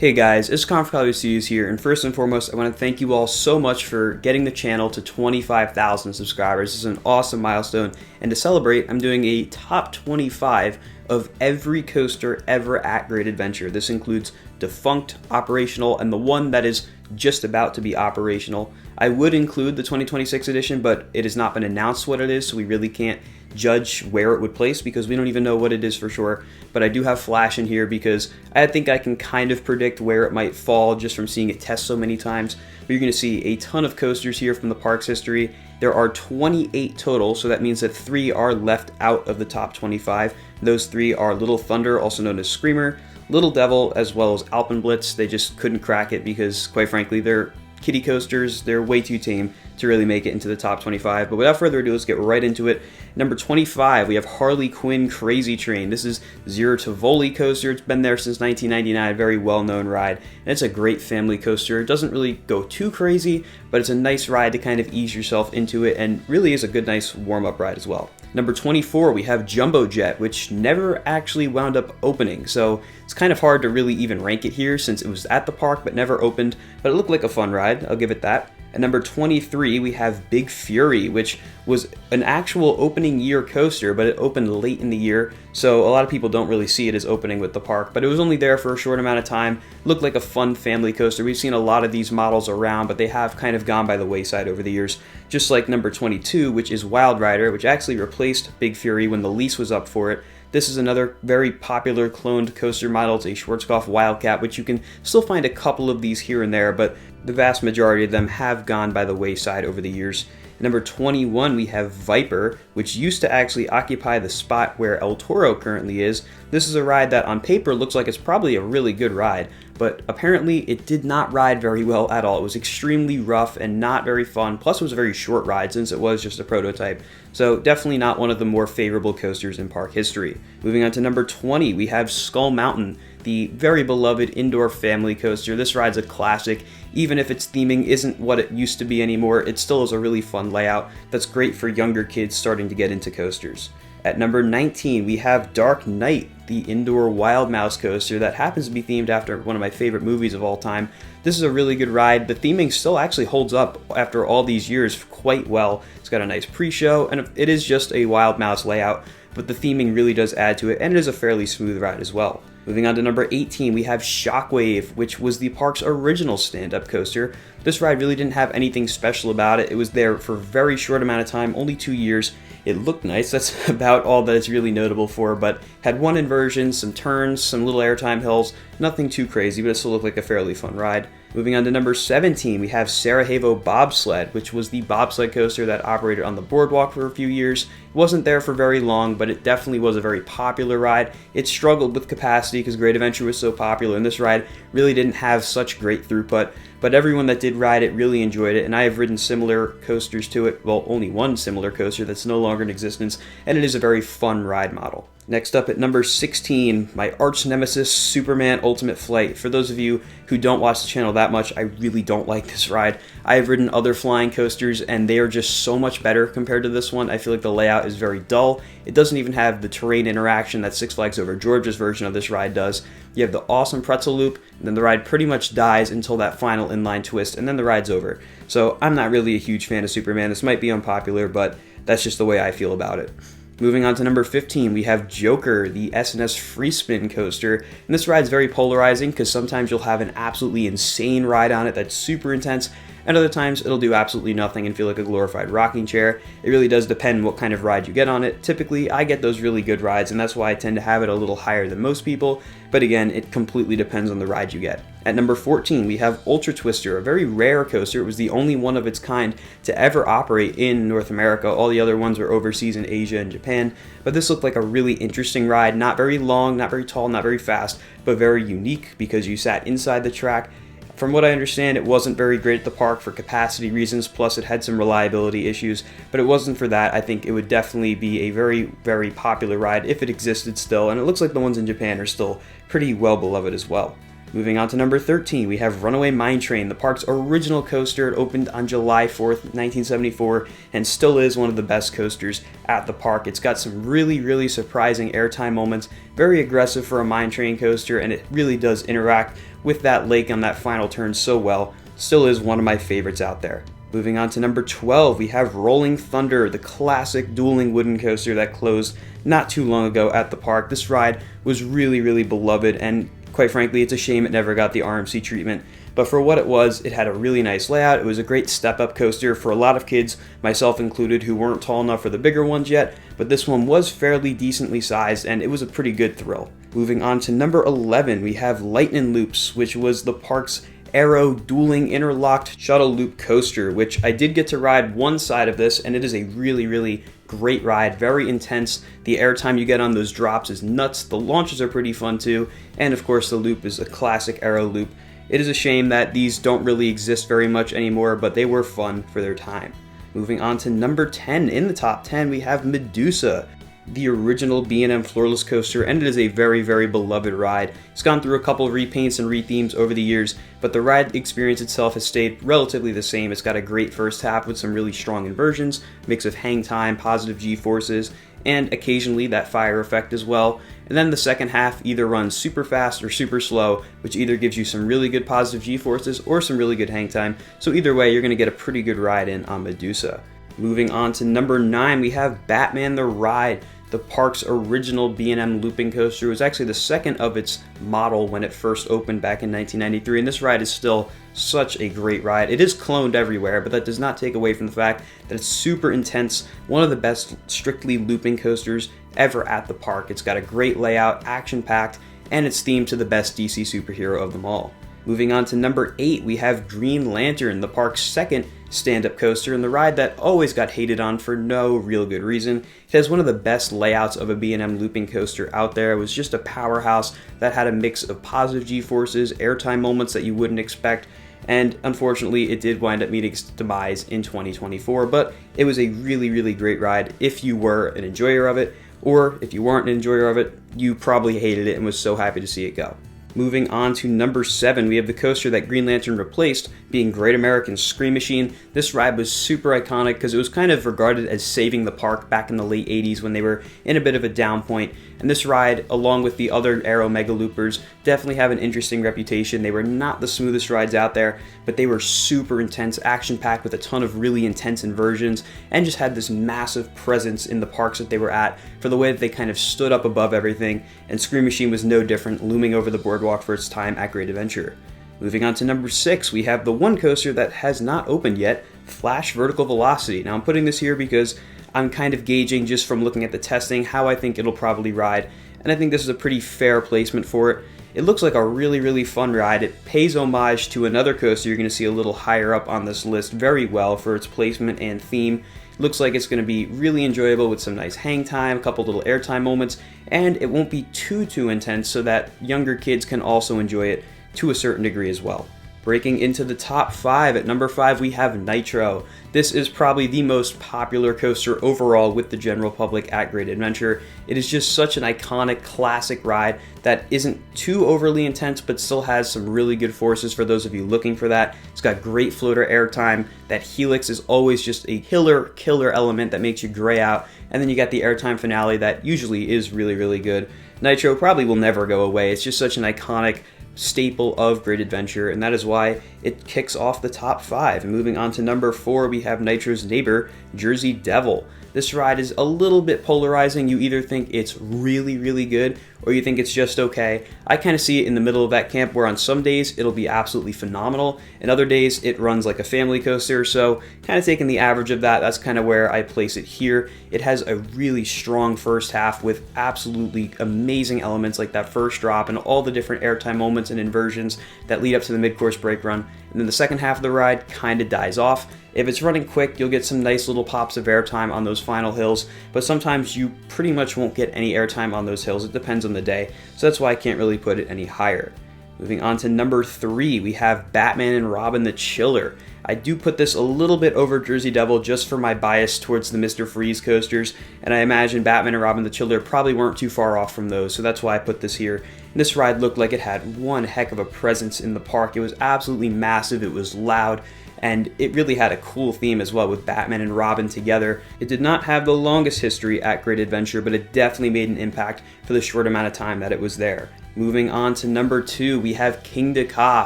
Hey guys, it's Studios here, and first and foremost, I want to thank you all so much for getting the channel to 25,000 subscribers. This is an awesome milestone, and to celebrate, I'm doing a top 25 of every coaster ever at Great Adventure. This includes defunct, operational, and the one that is just about to be operational. I would include the 2026 edition, but it has not been announced what it is, so we really can't judge where it would place because we don't even know what it is for sure. But I do have Flash in here because I think I can kind of predict where it might fall just from seeing it test so many times. But you're going to see a ton of coasters here from the park's history. There are 28 total, so that means that 3 are left out of the top 25. Those 3 are Little Thunder, also known as Screamer, Little Devil, as well as Alpenblitz. They just couldn't crack it because, quite frankly, they're kiddie coasters. They're way too tame to really make it into the top 25. But without further ado, let's get right into it. Number 25, we have Harley Quinn Crazy Train. This is Zero Tivoli coaster. It's been there since 1999, very well-known ride. And it's a great family coaster. It doesn't really go too crazy, but it's a nice ride to kind of ease yourself into it, and really is a good, nice warm-up ride as well. Number 24, we have Jumbo Jet, which never actually wound up opening, so it's kind of hard to really even rank it here since it was at the park but never opened, but it looked like a fun ride, I'll give it that. At number 23, we have Big Fury, which was an actual opening year coaster, but it opened late in the year, so a lot of people don't really see it as opening with the park, but it was only there for a short amount of time. It looked like a fun family coaster. We've seen a lot of these models around, but they have kind of gone by the wayside over the years, just like number 22, which is Wild Rider, which actually replaced Big Fury when the lease was up for it. This is another very popular cloned coaster model. It's a Schwarzkopf Wildcat, which you can still find a couple of these here and there, but the vast majority of them have gone by the wayside over the years. At number 21, we have Viper, which used to actually occupy the spot where El Toro currently is. This is a ride that on paper looks like it's probably a really good ride, but apparently it did not ride very well at all. It was extremely rough and not very fun, plus it was a very short ride since it was just a prototype. So definitely not one of the more favorable coasters in park history. Moving on to number 20, we have Skull Mountain, the very beloved indoor family coaster. This ride's a classic. Even if its theming isn't what it used to be anymore, it still is a really fun layout that's great for younger kids starting to get into coasters. At number 19, we have Dark Knight, the indoor wild mouse coaster that happens to be themed after one of my favorite movies of all time. This is a really good ride. The theming still actually holds up after all these years quite well. It's got a nice pre-show, and it is just a wild mouse layout, but the theming really does add to it, and it is a fairly smooth ride as well. Moving on to number 18, we have Shockwave, which was the park's original stand-up coaster. This ride really didn't have anything special about it. It was there for a very short amount of time, only 2 years. It looked nice, that's about all that it's really notable for, but had one inversion, some turns, some little airtime hills, nothing too crazy, but it still looked like a fairly fun ride. Moving on to number 17, we have Sarajevo Bobsled, which was the bobsled coaster that operated on the boardwalk for a few years. It wasn't there for very long, but it definitely was a very popular ride. It struggled with capacity because Great Adventure was so popular, and this ride really didn't have such great throughput, but everyone that did ride it really enjoyed it, and I have ridden similar coasters to it, well, only one similar coaster that's no longer in existence, and it is a very fun ride model. Next up at number 16, my arch nemesis, Superman Ultimate Flight. For those of you who don't watch the channel that much, I really don't like this ride. I have ridden other flying coasters and they are just so much better compared to this one. I feel like the layout is very dull. It doesn't even have the terrain interaction that Six Flags Over Georgia's version of this ride does. You have the awesome pretzel loop, and then the ride pretty much dies until that final inline twist, and then the ride's over. So I'm not really a huge fan of Superman. This might be unpopular, but that's just the way I feel about it. Moving on to number 15, we have Joker, the S&S Free Spin coaster. And this ride's very polarizing because sometimes you'll have an absolutely insane ride on it that's super intense, and other times it'll do absolutely nothing and feel like a glorified rocking chair. It really does depend what kind of ride you get on it. Typically, I get those really good rides, and that's why I tend to have it a little higher than most people, but again, it completely depends on the ride you get. At number 14, we have Ultra Twister, a very rare coaster. It was the only one of its kind to ever operate in North America. All the other ones were overseas in Asia and Japan, but this looked like a really interesting ride. Not very long, not very tall, not very fast, but very unique because you sat inside the track. From what I understand, it wasn't very great at the park for capacity reasons, plus it had some reliability issues, but it wasn't for that. I think it would definitely be a very, very popular ride if it existed still, and it looks like the ones in Japan are still pretty well beloved as well. Moving on to number 13, we have Runaway Mine Train, the park's original coaster. It opened on July 4th, 1974, and still is one of the best coasters at the park. It's got some really, really surprising airtime moments, very aggressive for a mine train coaster, and it really does interact with that lake on that final turn so well, still is one of my favorites out there. Moving on to number 12, we have Rolling Thunder, the classic dueling wooden coaster that closed not too long ago at the park. This ride was really beloved, and quite frankly, it's a shame it never got the RMC treatment. But for what it was, it had a really nice layout. It was a great step-up coaster for a lot of kids, myself included, who weren't tall enough for the bigger ones yet, but this one was fairly decently sized, and it was a pretty good thrill. Moving on to number 11, we have Lightning Loops, which was the park's Aero dueling interlocked shuttle loop coaster, which I did get to ride one side of this, and it is a really great ride, very intense. The airtime you get on those drops is nuts, the launches are pretty fun too, and of course the loop is a classic Aero loop. It is a shame that these don't really exist very much anymore, but they were fun for their time. Moving on to number 10, in the top 10 we have Medusa, the original B&M floorless coaster, and it is a very beloved ride. It's gone through a couple of repaints and rethemes over the years, but the ride experience itself has stayed relatively the same. It's got a great first half with some really strong inversions, mix of hang time, positive G-forces, and occasionally that fire effect as well. And then the second half either runs super fast or super slow, which either gives you some really good positive G-forces or some really good hang time. So either way, you're going to get a pretty good ride in on Medusa. Moving on to number 9, we have Batman the Ride, the park's original B&M looping coaster. It was actually the second of its model when it first opened back in 1993, and this ride is still such a great ride. It is cloned everywhere, but that does not take away from the fact that it's super intense, one of the best strictly looping coasters ever at the park. It's got a great layout, action-packed, and it's themed to the best DC superhero of them all. Moving on to number 8, we have Green Lantern, the park's second stand-up coaster, and the ride that always got hated on for no real good reason. It has one of the best layouts of a B&M looping coaster out there. It was just a powerhouse that had a mix of positive G-forces, airtime moments that you wouldn't expect, and unfortunately it did wind up meeting its demise in 2024, but it was a really great ride if you were an enjoyer of it, or if you weren't an enjoyer of it, you probably hated it and was so happy to see it go. Moving on to number 7, we have the coaster that Green Lantern replaced, being Great American Scream Machine. This ride was super iconic because it was kind of regarded as saving the park back in the late 80s when they were in a bit of a down point. And this ride, along with the other Aero Mega Loopers, definitely have an interesting reputation. They were not the smoothest rides out there, but they were super intense, action-packed with a ton of really intense inversions, and just had this massive presence in the parks that they were at for the way that they kind of stood up above everything, and Scream Machine was no different, looming over the boardwalk for its time at Great Adventure. Moving on to number 6, we have the one coaster that has not opened yet, Flash Vertical Velocity. Now I'm putting this here because I'm kind of gauging just from looking at the testing how I think it'll probably ride, and I think this is a pretty fair placement for it. It looks like a really fun ride. It pays homage to another coaster you're going to see a little higher up on this list very well for its placement and theme. It looks like it's going to be really enjoyable with some nice hang time, a couple little airtime moments, and it won't be too intense so that younger kids can also enjoy it to a certain degree as well. Breaking into the top 5, at number 5 we have Nitro. This is probably the most popular coaster overall with the general public at Great Adventure. It is just such an iconic classic ride that isn't too overly intense but still has some really good forces for those of you looking for that. It's got great floater airtime. That helix is always just a killer element that makes you gray out, and then you got the airtime finale that usually is really good. Nitro probably will never go away. It's just such an iconic staple of Great Adventure, and that is why it kicks off the top 5. And moving on to number 4, we have Nitro's neighbor, Jersey Devil. This ride is a little bit polarizing. You either think it's really good or you think it's just okay. I kind of see it in the middle of that camp, where on some days it'll be absolutely phenomenal, and other days it runs like a family coaster. So kind of taking the average of that, that's kind of where I place it here. It has a really strong first half with absolutely amazing elements like that first drop and all the different airtime moments and inversions that lead up to the mid-course brake run. And then the second half of the ride kind of dies off. If it's running quick, you'll get some nice little pops of airtime on those final hills, but sometimes you pretty much won't get any airtime on those hills. It depends on the day, so that's why I can't really put it any higher. Moving on to number 3, we have Batman and Robin the Chiller. I do put this a little bit over Jersey Devil just for my bias towards the Mr. Freeze coasters, and I imagine Batman and Robin the Chiller probably weren't too far off from those, so that's why I put this here. And this ride looked like it had one heck of a presence in the park. It was absolutely massive, it was loud, and it really had a cool theme as well with Batman and Robin together. It did not have the longest history at Great Adventure, but it definitely made an impact for the short amount of time that it was there. Moving on to number 2, we have King Ka,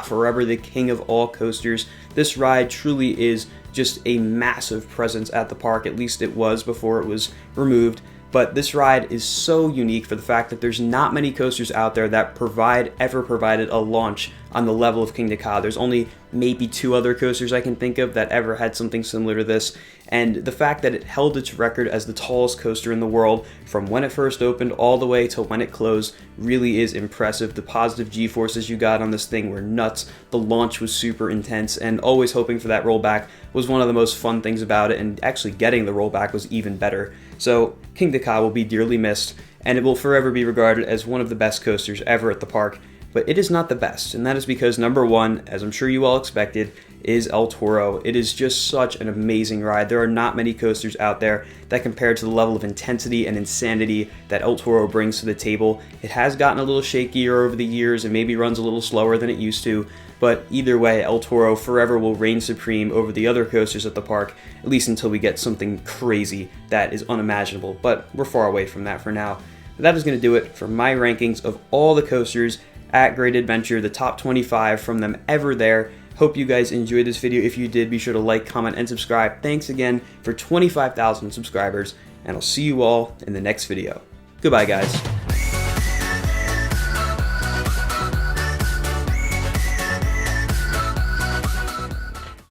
forever the king of all coasters. This ride truly is just a massive presence at the park, at least it was before it was removed. But this ride is so unique for the fact that there's not many coasters out there that ever provided a launch on the level of King Ka. There's only maybe 2 other coasters I can think of that ever had something similar to this, and the fact that it held its record as the tallest coaster in the world from when it first opened all the way till when it closed really is impressive. The positive G-forces you got on this thing were nuts. The launch was super intense, and always hoping for that rollback was one of the most fun things about it, and actually getting the rollback was even better. So King Ka will be dearly missed, and it will forever be regarded as one of the best coasters ever at the park. But it is not the best, and that is because number 1, as I'm sure you all expected, is El Toro. It is just such an amazing ride. There are not many coasters out there that compare to the level of intensity and insanity that El Toro brings to the table. It has gotten a little shakier over the years and maybe runs a little slower than it used to, but either way, El Toro forever will reign supreme over the other coasters at the park, at least until we get something crazy that is unimaginable, but we're far away from that for now. But that is going to do it for my rankings of all the coasters at Great Adventure, the top 25 from them ever there. Hope you guys enjoyed this video. If you did, be sure to like, comment, and subscribe. Thanks again for 25,000 subscribers, and I'll see you all in the next video. Goodbye, guys.